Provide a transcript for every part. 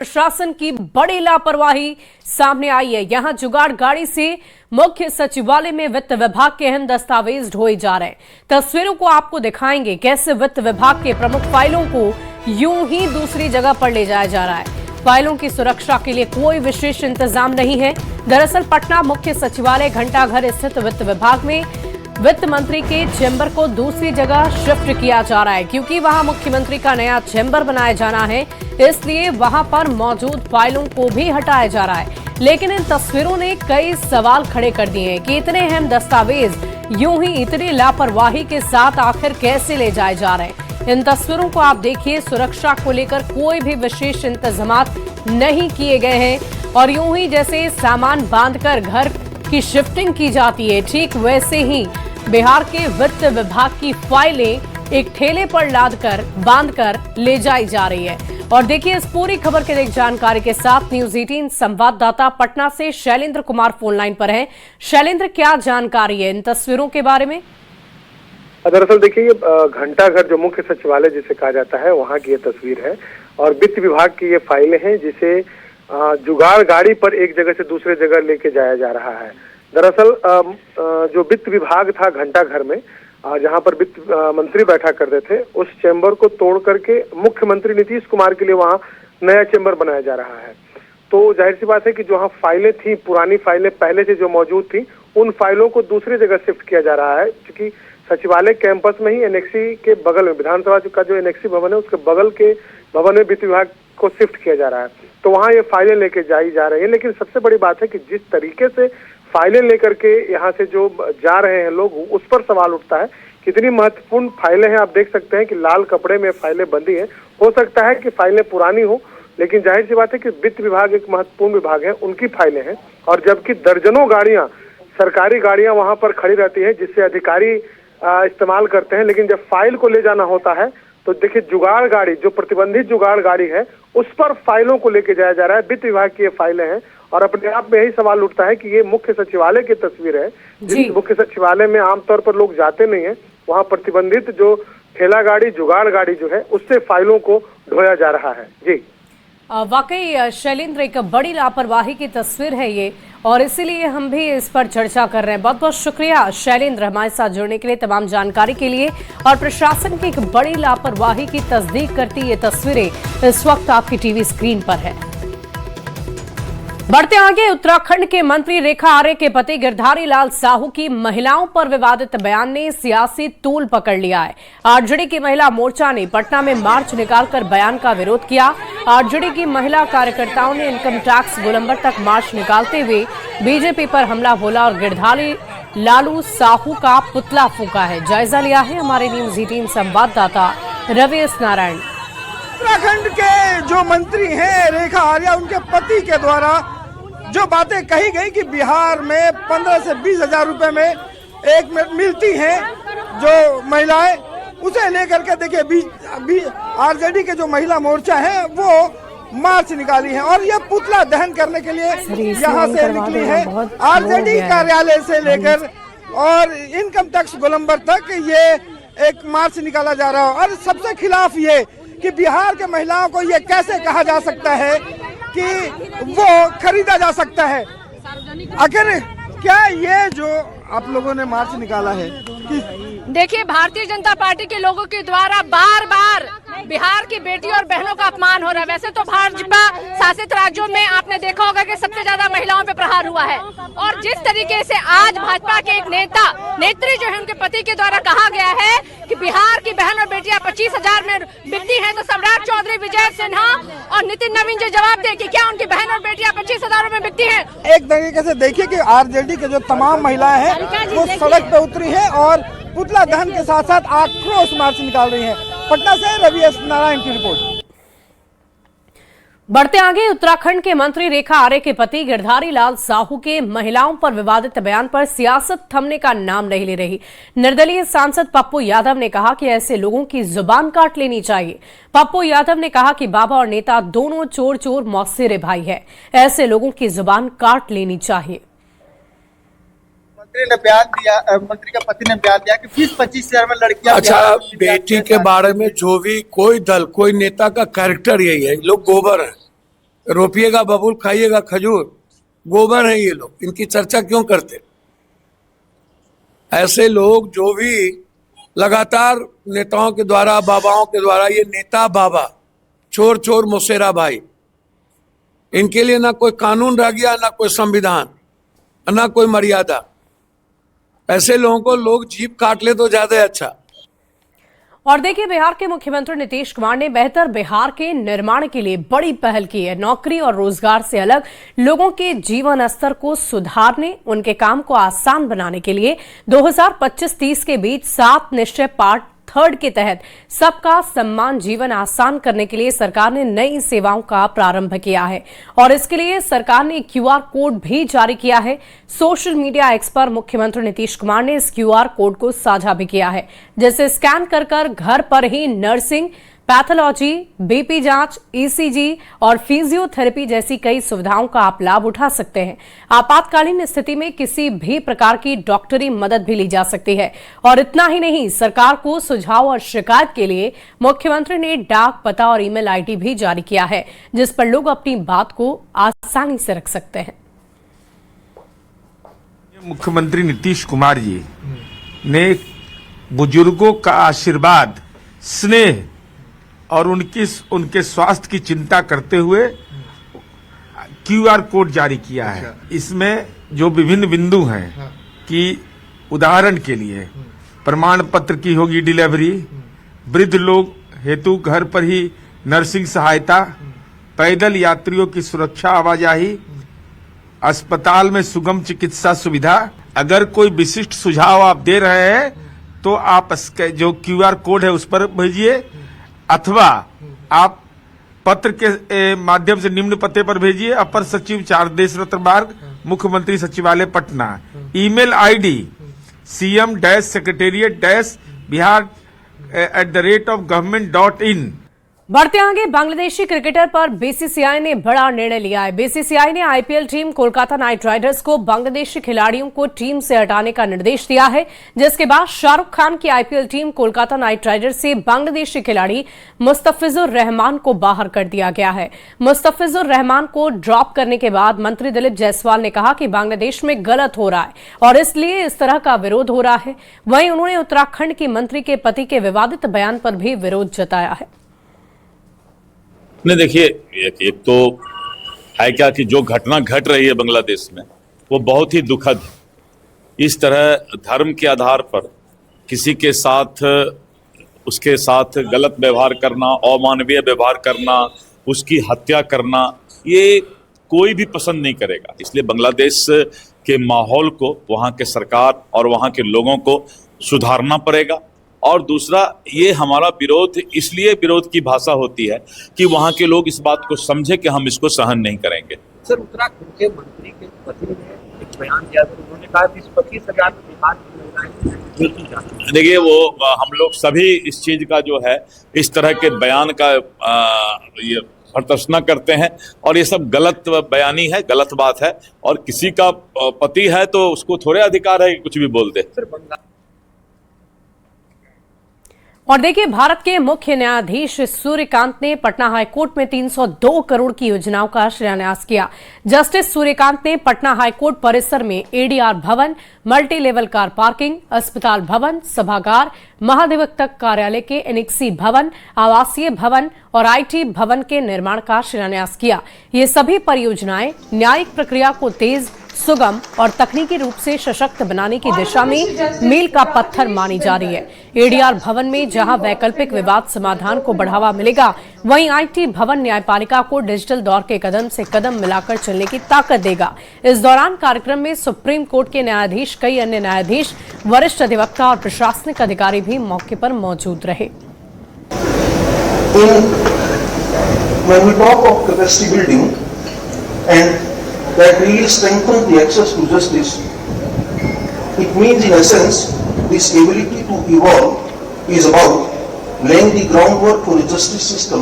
प्रशासन की बड़ी लापरवाही सामने आई है। यहां जुगाड़ गाड़ी से मुख्य सचिवालय में वित्त विभाग के अहम दस्तावेज ढोए जा रहे हैं। तस्वीरों को आपको दिखाएंगे कैसे वित्त विभाग के प्रमुख फाइलों को यूं ही दूसरी जगह पर ले जाया जा रहा है। फाइलों की सुरक्षा के लिए कोई विशेष इंतजाम नहीं है। दरअसल पटना मुख्य सचिवालय घंटाघर स्थित वित्त विभाग में वित्त मंत्री के चेंबर को दूसरी जगह शिफ्ट किया जा रहा है, क्योंकि वहां मुख्यमंत्री का नया चेंबर बनाया जाना है, इसलिए वहां पर मौजूद फाइलों को भी हटाया जा रहा है। लेकिन इन तस्वीरों ने कई सवाल खड़े कर दिए हैं कि इतने अहम दस्तावेज यूं ही इतनी लापरवाही के साथ आखिर कैसे ले जाए जा रहे हैं। इन तस्वीरों को आप देखिए, सुरक्षा को लेकर कोई भी विशेष इंतजाम नहीं किए गए हैं और यूं ही जैसे सामान बांधकर घर की शिफ्टिंग की जाती है, ठीक वैसे ही बिहार के वित्त विभाग की फाइलें एक ठेले पर लादकर बांधकर ले जाई जा रही है। और देखिए इस पूरी खबर के एक जानकारी के साथ न्यूज 18 संवाददाता पटना से शैलेंद्र कुमार फोन लाइन पर हैं। शैलेंद्र, क्या जानकारी है इन तस्वीरों के बारे में? दरअसल देखिए, ये घंटाघर जो मुख्य सचिवालय जिसे कहा जाता है वहाँ की ये तस्वीर है और वित्त विभाग की ये फाइलें हैं जिसे जुगाड़ गाड़ी पर एक जगह से दूसरे जगह लेके जाया जा रहा है। दरअसल जो वित्त विभाग था घंटाघर में, जहां पर वित्त मंत्री बैठा करते थे, उस चेंबर को तोड़ करके मुख्यमंत्री नीतीश कुमार के लिए वहां नया चेंबर बनाया जा रहा है। तो जाहिर सी बात है कि जो वहाँ फाइलें थी, पुरानी फाइलें पहले से जो मौजूद थी, उन फाइलों को दूसरी जगह शिफ्ट किया जा रहा है, क्योंकि सचिवालय कैंपस में ही एनेक्सी के बगल में, विधानसभा का जो एनेक्सी भवन है उसके बगल के भवन में वित्त विभाग को शिफ्ट किया जा रहा है। तो वहाँ ये फाइलें लेके जाई जा रही है। लेकिन सबसे बड़ी बात है कि जिस तरीके से फाइलें लेकर के यहाँ से जो जा रहे हैं लोग, उस पर सवाल उठता है। कितनी महत्वपूर्ण फाइलें हैं, आप देख सकते हैं कि लाल कपड़े में फाइलें बंधी हैं। हो सकता है कि फाइलें पुरानी हो, लेकिन जाहिर सी बात है कि वित्त विभाग एक महत्वपूर्ण विभाग है, उनकी फाइलें हैं। और जबकि दर्जनों गाड़ियां, सरकारी गाड़ियां वहां पर खड़ी रहती है जिससे अधिकारी इस्तेमाल करते हैं, लेकिन जब फाइल को ले जाना होता है तो देखिए जुगाड़ गाड़ी, जो प्रतिबंधित जुगाड़ गाड़ी है, उस पर फाइलों को लेके जाया जा रहा है। वित्त विभाग की ये फाइलें हैं और अपने आप में यही सवाल उठता है कि ये मुख्य सचिवालय की तस्वीर है। जिस मुख्य सचिवालय में आमतौर पर लोग जाते नहीं है, वहाँ प्रतिबंधित जो ठेला गाड़ी, जुगाड़ गाड़ी जो है, उससे फाइलों को ढोया जा रहा है। जी वाकई शैलेंद्र, एक बड़ी लापरवाही की तस्वीर है ये, और इसीलिए हम भी इस पर चर्चा कर रहे हैं। बहुत बहुत शुक्रिया शैलेंद्र हमारे साथ जुड़ने के लिए, तमाम जानकारी के लिए। और प्रशासन की एक बड़ी लापरवाही की तस्दीक करती ये तस्वीरें इस वक्त आपकी टीवी स्क्रीन पर है। बढ़ते आगे, उत्तराखंड के मंत्री रेखा आर्य के पति गिरधारी लाल साहू की महिलाओं पर विवादित बयान ने सियासी तूल पकड़ लिया है। आरजेडी की महिला मोर्चा ने पटना में मार्च निकालकर बयान का विरोध किया। आरजेडी की महिला कार्यकर्ताओं ने इनकम टैक्स गोलंबर तक मार्च निकालते हुए बीजेपी पर हमला बोला और गिरधारी लालू साहू का पुतला फूंका है। जायजा लिया है हमारे न्यूज 18 संवाददाता रवि नारायण। उत्तराखंड के जो मंत्री हैं रेखा आर्य, उनके पति के द्वारा जो बातें कही गई कि बिहार में 15 से 20 हजार रुपए में एक मिलती हैं जो महिलाएं, उसे लेकर के देखिए आरजेडी के जो महिला मोर्चा है वो मार्च निकाली है और ये पुतला दहन करने के लिए यहाँ से निकली है। आरजेडी कार्यालय से लेकर और इनकम टैक्स गोलंबर तक ये एक मार्च निकाला जा रहा है। और सबसे खिलाफ ये कि बिहार के महिलाओं को ये कैसे कहा जा सकता है कि वो खरीदा जा सकता है। अगर क्या ये जो आप लोगों ने मार्च निकाला है कि देखिए, भारतीय जनता पार्टी के लोगों के द्वारा बार बार बिहार की बेटियों और बहनों का अपमान हो रहा है। वैसे तो भाजपा शासित राज्यों में आपने देखा होगा कि सबसे ज्यादा महिलाओं पे प्रहार हुआ है, और जिस तरीके से आज भाजपा के एक नेत्री जो है, उनके पति के द्वारा कहा गया है कि बिहार की बहन और बेटियां 25,000 में बिकती हैं, तो सम्राट चौधरी, विजय सिन्हा और नितिन नवीन जो जवाब दे कि क्या उनकी बहन और बेटियां 25,000 में बिकती हैं। एक तरीके से देखिए कि आरजेडी के जो तमाम महिलाएं हैं वो सड़क पे उतरी है और पुतला दहन के साथ साथ आक्रोश मार्च निकाल रही हैं। पटना से रवि नारायण की रिपोर्ट। बढ़ते आगे, उत्तराखंड के मंत्री रेखा आर्य के पति गिरधारी लाल साहू के महिलाओं पर विवादित बयान पर सियासत थमने का नाम नहीं ले रही। निर्दलीय सांसद पप्पू यादव ने कहा कि ऐसे लोगों की जुबान काट लेनी चाहिए। पप्पू यादव ने कहा कि बाबा और नेता दोनों चोर चोर मौसेरे भाई है, ऐसे लोगों की जुबान काट लेनी चाहिए। मंत्री ने बयान दिया, मंत्री का पति ने बयान दिया कि 20-25 हजार में लड़कियां। अच्छा, बेटी के बारे में जो भी कोई दल, कोई नेता का कैरेक्टर यही है, लोग गोबर है। रोपिएगा बबूल, खाइएगा खजूर, गोबर है ये लोग, इनकी चर्चा क्यों करते? ऐसे लोग जो भी लगातार नेताओं के द्वारा, बाबाओं के द्वारा, ये नेता बाबा, चोर चोर मुसेरा भाई, इनके लिए ना कोई कानून रह गया, ना कोई संविधान, ना कोई मर्यादा। ऐसे लोगों को लोग जीभ काट ले तो ज्यादा अच्छा। और देखिए, बिहार के मुख्यमंत्री नीतीश कुमार ने बेहतर बिहार के निर्माण के लिए बड़ी पहल की है। नौकरी और रोजगार से अलग लोगों के जीवन स्तर को सुधारने, उनके काम को आसान बनाने के लिए 2025-30 के बीच 7 निश्चय पार्ट 3 के तहत सबका सम्मान जीवन आसान करने के लिए सरकार ने नई सेवाओं का प्रारंभ किया है। और इसके लिए सरकार ने QR कोड भी जारी किया है। सोशल मीडिया एक्स पर मुख्यमंत्री नीतीश कुमार ने इस QR कोड को साझा भी किया है, जिसे स्कैन कर घर पर ही नर्सिंग, पैथोलॉजी, BP जांच, ECG और फिजियोथेरेपी जैसी कई सुविधाओं का आप लाभ उठा सकते हैं। आपातकालीन स्थिति में किसी भी प्रकार की डॉक्टरी मदद भी ली जा सकती है। और इतना ही नहीं, सरकार को सुझाव और शिकायत के लिए मुख्यमंत्री ने डाक, पता और ईमेल ID भी जारी किया है, जिस पर लोग अपनी बात को आसानी से रख सकते हैं। मुख्यमंत्री नीतीश कुमार जी ने बुजुर्गों का आशीर्वाद, स्नेह और उनके स्वास्थ्य की चिंता करते हुए QR कोड जारी किया है। इसमें जो विभिन्न बिंदु हैं कि उदाहरण के लिए प्रमाण पत्र की होगी डिलीवरी, वृद्ध लोग हेतु घर पर ही नर्सिंग सहायता, पैदल यात्रियों की सुरक्षा आवाजाही, अस्पताल में सुगम चिकित्सा सुविधा। अगर कोई विशिष्ट सुझाव आप दे रहे हैं तो आप जो QR कोड है उस पर भेजिए, अथवा आप पत्र के माध्यम से निम्न पते पर भेजिए। अपर सचिव 4 देश रत्न मार्ग, मुख्यमंत्री सचिवालय पटना। Email ID cm-secretariat-bihar@government.in। बढ़ते आगे, बांग्लादेशी क्रिकेटर पर BCCI ने बड़ा निर्णय लिया है। BCCI ने IPL team Kolkata night Riders को बांग्लादेशी खिलाड़ियों को टीम से हटाने का निर्देश दिया है, जिसके बाद शाहरुख खान की IPL team Kolkata night Riders से बांग्लादेशी खिलाड़ी मुस्तफिजुर रहमान को बाहर कर दिया गया है। मुस्तफिजुर रहमान को ड्रॉप करने के बाद मंत्री दिलीप जायसवाल ने कहा कि बांग्लादेश में गलत हो रहा है और इसलिए इस तरह का विरोध हो रहा है। वहीं उन्होंने उत्तराखंड की मंत्री के पति के विवादित बयान पर भी विरोध जताया है। नहीं, देखिए, एक तो है क्या कि जो घटना घट रही है बांग्लादेश में वो बहुत ही दुखद है। इस तरह धर्म के आधार पर किसी के साथ, उसके साथ गलत व्यवहार करना, अमानवीय व्यवहार करना, उसकी हत्या करना, ये कोई भी पसंद नहीं करेगा। इसलिए बांग्लादेश के माहौल को, वहाँ के सरकार और वहाँ के लोगों को सुधारना पड़ेगा। और दूसरा, ये हमारा विरोध इसलिए विरोध की भाषा होती है कि वहाँ के लोग इस बात को समझे कि हम इसको सहन नहीं करेंगे। सर, उत्तराखंड के मंत्री के पति ने एक बयान दिया, उन्होंने कहा कि 25,000 बिहार की महिलाएं। देखिए, वो हम लोग सभी इस चीज का जो है, इस तरह के बयान का ये प्रदर्शन करते हैं और ये सब गलत बयानी है, गलत बात है। और किसी का पति है तो उसको थोड़े अधिकार है कि कुछ भी बोल दे। और देखिए, भारत के मुख्य न्यायाधीश सूर्यकांत ने पटना हाईकोर्ट में 302 करोड़ की योजनाओं का शिलान्यास किया। जस्टिस सूर्यकांत ने पटना हाईकोर्ट परिसर में ADR भवन, मल्टी लेवल कार पार्किंग, अस्पताल भवन, सभागार, महाधिवक्तक कार्यालय के एनेक्सी भवन, आवासीय भवन और IT भवन के निर्माण का शिलान्यास किया। ये सभी परियोजनाएं न्यायिक प्रक्रिया को तेज, सुगम और तकनीकी रूप से सशक्त बनाने की दिशा में मील का पत्थर मानी जा रही है। ADR भवन में जहां वैकल्पिक विवाद समाधान को बढ़ावा मिलेगा, वहीं IT भवन न्यायपालिका को डिजिटल दौर के कदम से कदम मिलाकर चलने की ताकत देगा। इस दौरान कार्यक्रम में सुप्रीम कोर्ट के न्यायाधीश, कई अन्य न्यायाधीश, वरिष्ठ अधिवक्ता और प्रशासनिक अधिकारी भी मौके पर मौजूद रहे। When we talk of capacity building and that really strengthens the access to justice, it means in essence this ability to evolve is about laying the groundwork for a justice system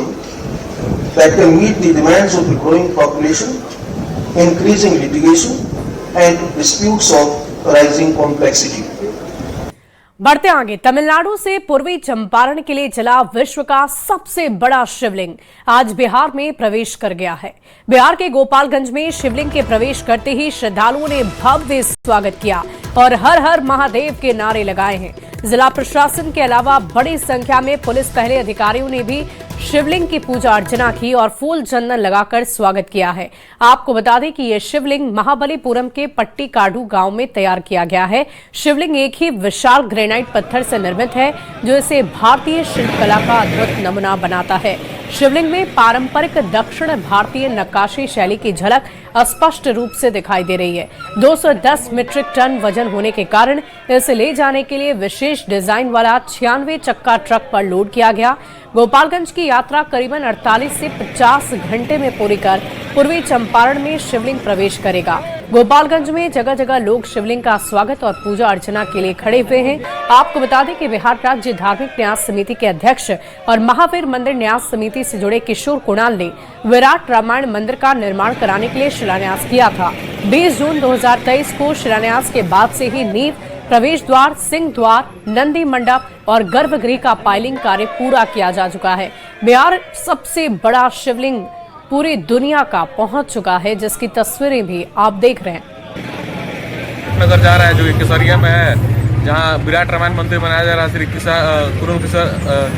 that can meet the demands of the growing population, increasing litigation and disputes of rising complexity. बढ़ते आगे, तमिलनाडु से पूर्वी चंपारण के लिए चला विश्व का सबसे बड़ा शिवलिंग आज बिहार में प्रवेश कर गया है। बिहार के गोपालगंज में शिवलिंग के प्रवेश करते ही श्रद्धालुओं ने भव्य स्वागत किया और हर हर महादेव के नारे लगाए हैं। जिला प्रशासन के अलावा बड़ी संख्या में पुलिस पहले अधिकारियों ने भी शिवलिंग की पूजा अर्चना की और फूल चंदन लगाकर स्वागत किया है। आपको बता दें कि यह शिवलिंग महाबलीपुरम के पट्टीकाडू गांव में तैयार किया गया है। शिवलिंग एक ही विशाल ग्रेनाइट पत्थर से निर्मित है जो इसे भारतीय शिल्पकला का अद्भुत नमूना बनाता है। शिवलिंग में पारंपरिक दक्षिण भारतीय नक्काशी शैली की झलक स्पष्ट रूप से दिखाई दे रही है। 210 मीट्रिक टन वजन होने के कारण इसे ले जाने के लिए विशेष डिजाइन वाला 96 चक्का ट्रक पर लोड किया गया। गोपालगंज की यात्रा करीबन 48 से 50 घंटे में पूरी कर पूर्वी चंपारण में शिवलिंग प्रवेश करेगा। गोपालगंज में जगह जगह लोग शिवलिंग का स्वागत और पूजा अर्चना के लिए खड़े हुए हैं। आपको बता दें कि बिहार राज्य धार्मिक न्यास समिति के अध्यक्ष और महावीर मंदिर न्यास समिति से जुड़े किशोर कुणाल ने विराट रामायण मंदिर का निर्माण कराने के लिए शिलान्यास किया था। 20 जून 2023 को शिलान्यास के बाद से ही नींव, प्रवेश द्वार, सिंह द्वार, नंदी मंडप और गर्भगृह का पाइलिंग कार्य पूरा किया जा चुका है। बिहार सबसे बड़ा शिवलिंग पूरी दुनिया का पहुंच चुका है, जिसकी तस्वीरें भी आप देख रहे हैं। नगर जा रहा है जो केसरिया में है, जहां विराट रामायण मंदिर बनाया जा रहा है श्री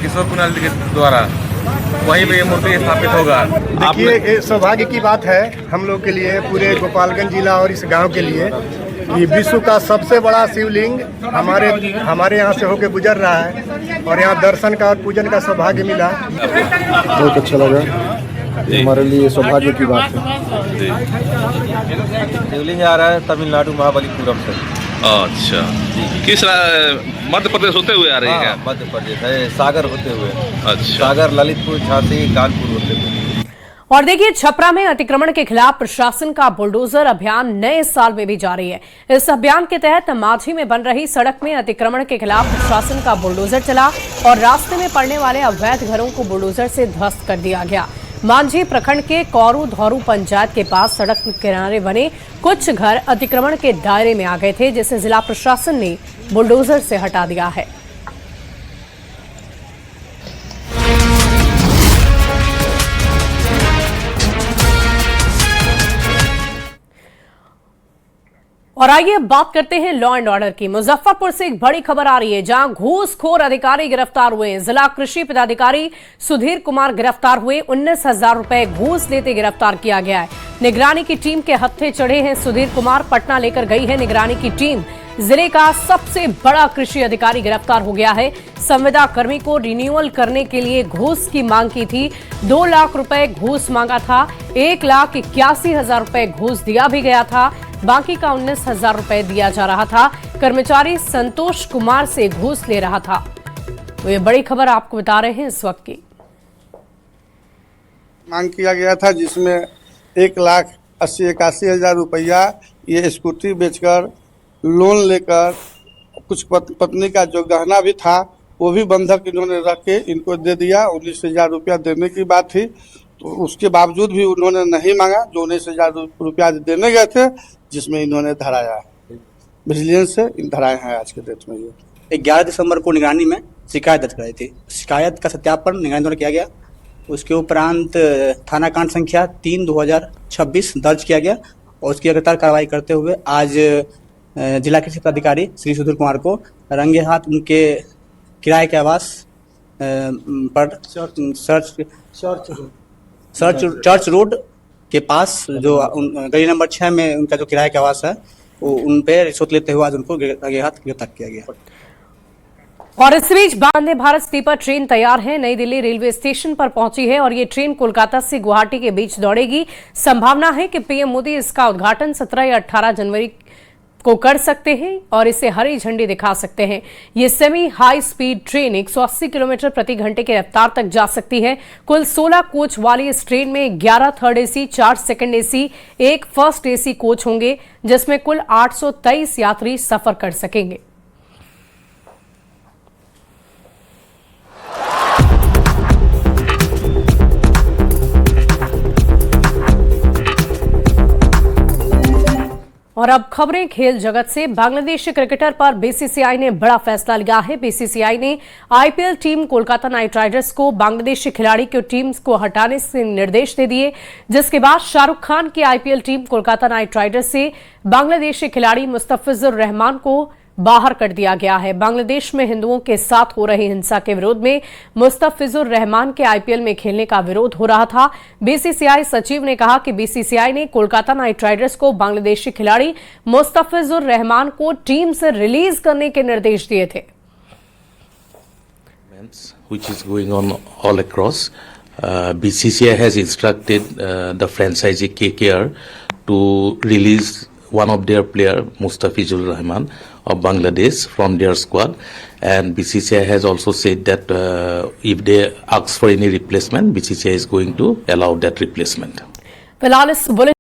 किशोर कुणाल जी के द्वारा, वहीं पे ये मूर्ति स्थापित होगा। देखिए, ये सौभाग्य की बात है हम लोग के लिए, पूरे गोपालगंज जिला और इस गांव के लिए। ये विश्व का सबसे बड़ा शिवलिंग हमारे यहाँ से होके गुजर रहा है और यहाँ दर्शन का और पूजन का सौभाग्य मिला। बहुत अच्छा लगा, हमारे लिए सौभाग्य की बात है। शिवलिंग आ रहा है तमिलनाडु महाबलीपुरम से। अच्छा, किस मध्य प्रदेश होते हुए आ रही है? मध्य प्रदेश है, सागर होते हुए। अच्छा, सागर, ललितपुर, झांसी, कानपुर होते हुए। और देखिए, छपरा में अतिक्रमण के खिलाफ प्रशासन का बुलडोजर अभियान नए साल में भी जारी है। इस अभियान के तहत मांझी में बन रही सड़क में अतिक्रमण के खिलाफ प्रशासन का बुलडोजर चला और रास्ते में पड़ने वाले अवैध घरों को बुलडोजर से ध्वस्त कर दिया गया। मांझी प्रखंड के कौरू धौरू पंचायत के पास सड़क किनारे बने कुछ घर अतिक्रमण के दायरे में आ गए थे, जिसे जिला प्रशासन ने बुलडोजर से हटा दिया है। और आइए बात करते हैं लॉ एंड ऑर्डर की। मुजफ्फरपुर से एक बड़ी खबर आ रही है, जहां घूसखोर अधिकारी गिरफ्तार हुए। जिला कृषि पदाधिकारी सुधीर कुमार गिरफ्तार हुए। 19,000 रुपए घूस लेते गिरफ्तार किया गया है। निगरानी की टीम के हत्थे चढ़े हैं सुधीर कुमार। पटना लेकर गई है निगरानी की टीम। जिले का सबसे बड़ा कृषि अधिकारी गिरफ्तार हो गया है। संविदा कर्मी को रिन्यूअल करने के लिए घूस की मांग की थी। 2 लाख रुपए घूस मांगा था। 1,81,000 रुपए घूस दिया भी गया था। बाकी का 19,000 रुपए दिया जा रहा था। कर्मचारी संतोष कुमार से घूस ले रहा था। तो ये बड़ी खबर आपको बता रहे हैं इस वक्त की। मांग किया गया था, जिसमें 1,80,81,000 रुपया ये स्कूटी बेचकर लोन लेकर कुछ पत्नी का जो गहना भी था वो भी बंधक इन्होंने रख के इनको दे दिया। 19,000 रुपया देने की बात थी, तो उसके बावजूद भी उन्होंने नहीं मांगा। जो 19,000 रुपया देने गए थे, जिसमें इन्होंने धराया, विजिलेंस से धराए हैं आज के डेट में। ये 11 दिसंबर को निगरानी में शिकायत दर्ज कराई थी। शिकायत का सत्यापन निगरानी द्वारा किया गया। उसके उपरांत थाना कांड संख्या 3/2026 दर्ज किया गया और उसकी लगातार कार्रवाई करते हुए आज जिला कृषि पदाधिकारी श्री सुधीर कुमार को रंगे हाथ उनके किराए के आवास पर चर्च रोड के पास जो गली नंबर 6 में उनका जो किराए का आवास है, वो उन पे रिश्वत लेते हुए आज उनको रंगे हाथ गिरफ्तार किया गया। और इस बीच वंदे भारत स्लीपर ट्रेन तैयार है, नई दिल्ली रेलवे स्टेशन पर पहुंची है और ये ट्रेन कोलकाता से गुवाहाटी के बीच दौड़ेगी। संभावना है कि पीएम मोदी इसका उद्घाटन 17 या 18 जनवरी को कर सकते हैं और इसे हरी झंडी दिखा सकते हैं। ये semi high speed train 180 kilometre प्रति घंटे की रफ्तार तक जा सकती है। कुल 16 कोच वाली इस ट्रेन में 11 third AC, 4 second AC, 1 first AC coach होंगे, जिसमें कुल 823 यात्री सफर कर सकेंगे। और अब खबरें खेल जगत से। बांग्लादेशी क्रिकेटर पर बीसीसीआई ने बड़ा फैसला लिया है। बीसीसीआई ने IPL team Kolkata night Riders को बांग्लादेशी खिलाड़ी की टीम को हटाने से निर्देश दे दिए, जिसके बाद शाहरुख खान की IPL team Kolkata night Riders से बांग्लादेशी खिलाड़ी मुस्तफिजुर रहमान को बाहर कर दिया गया है। बांग्लादेश में हिंदुओं के साथ हो रही हिंसा के विरोध में मुस्तफिजुर रहमान के आईपीएल में खेलने का विरोध हो रहा था। बीसीसीआई सचिव ने कहा कि बीसीसीआई ने कोलकाता नाइट राइडर्स को बांग्लादेशी खिलाड़ी मुस्तफिजुर रहमान को टीम से रिलीज करने के निर्देश दिए थे। Which is going on all across. BCCI has instructed the franchisee KKR to release one of their player, Mustafizur Rahman of Bangladesh, from their squad, and BCCI has also said that if they ask for any replacement, BCCI is going to allow that replacement.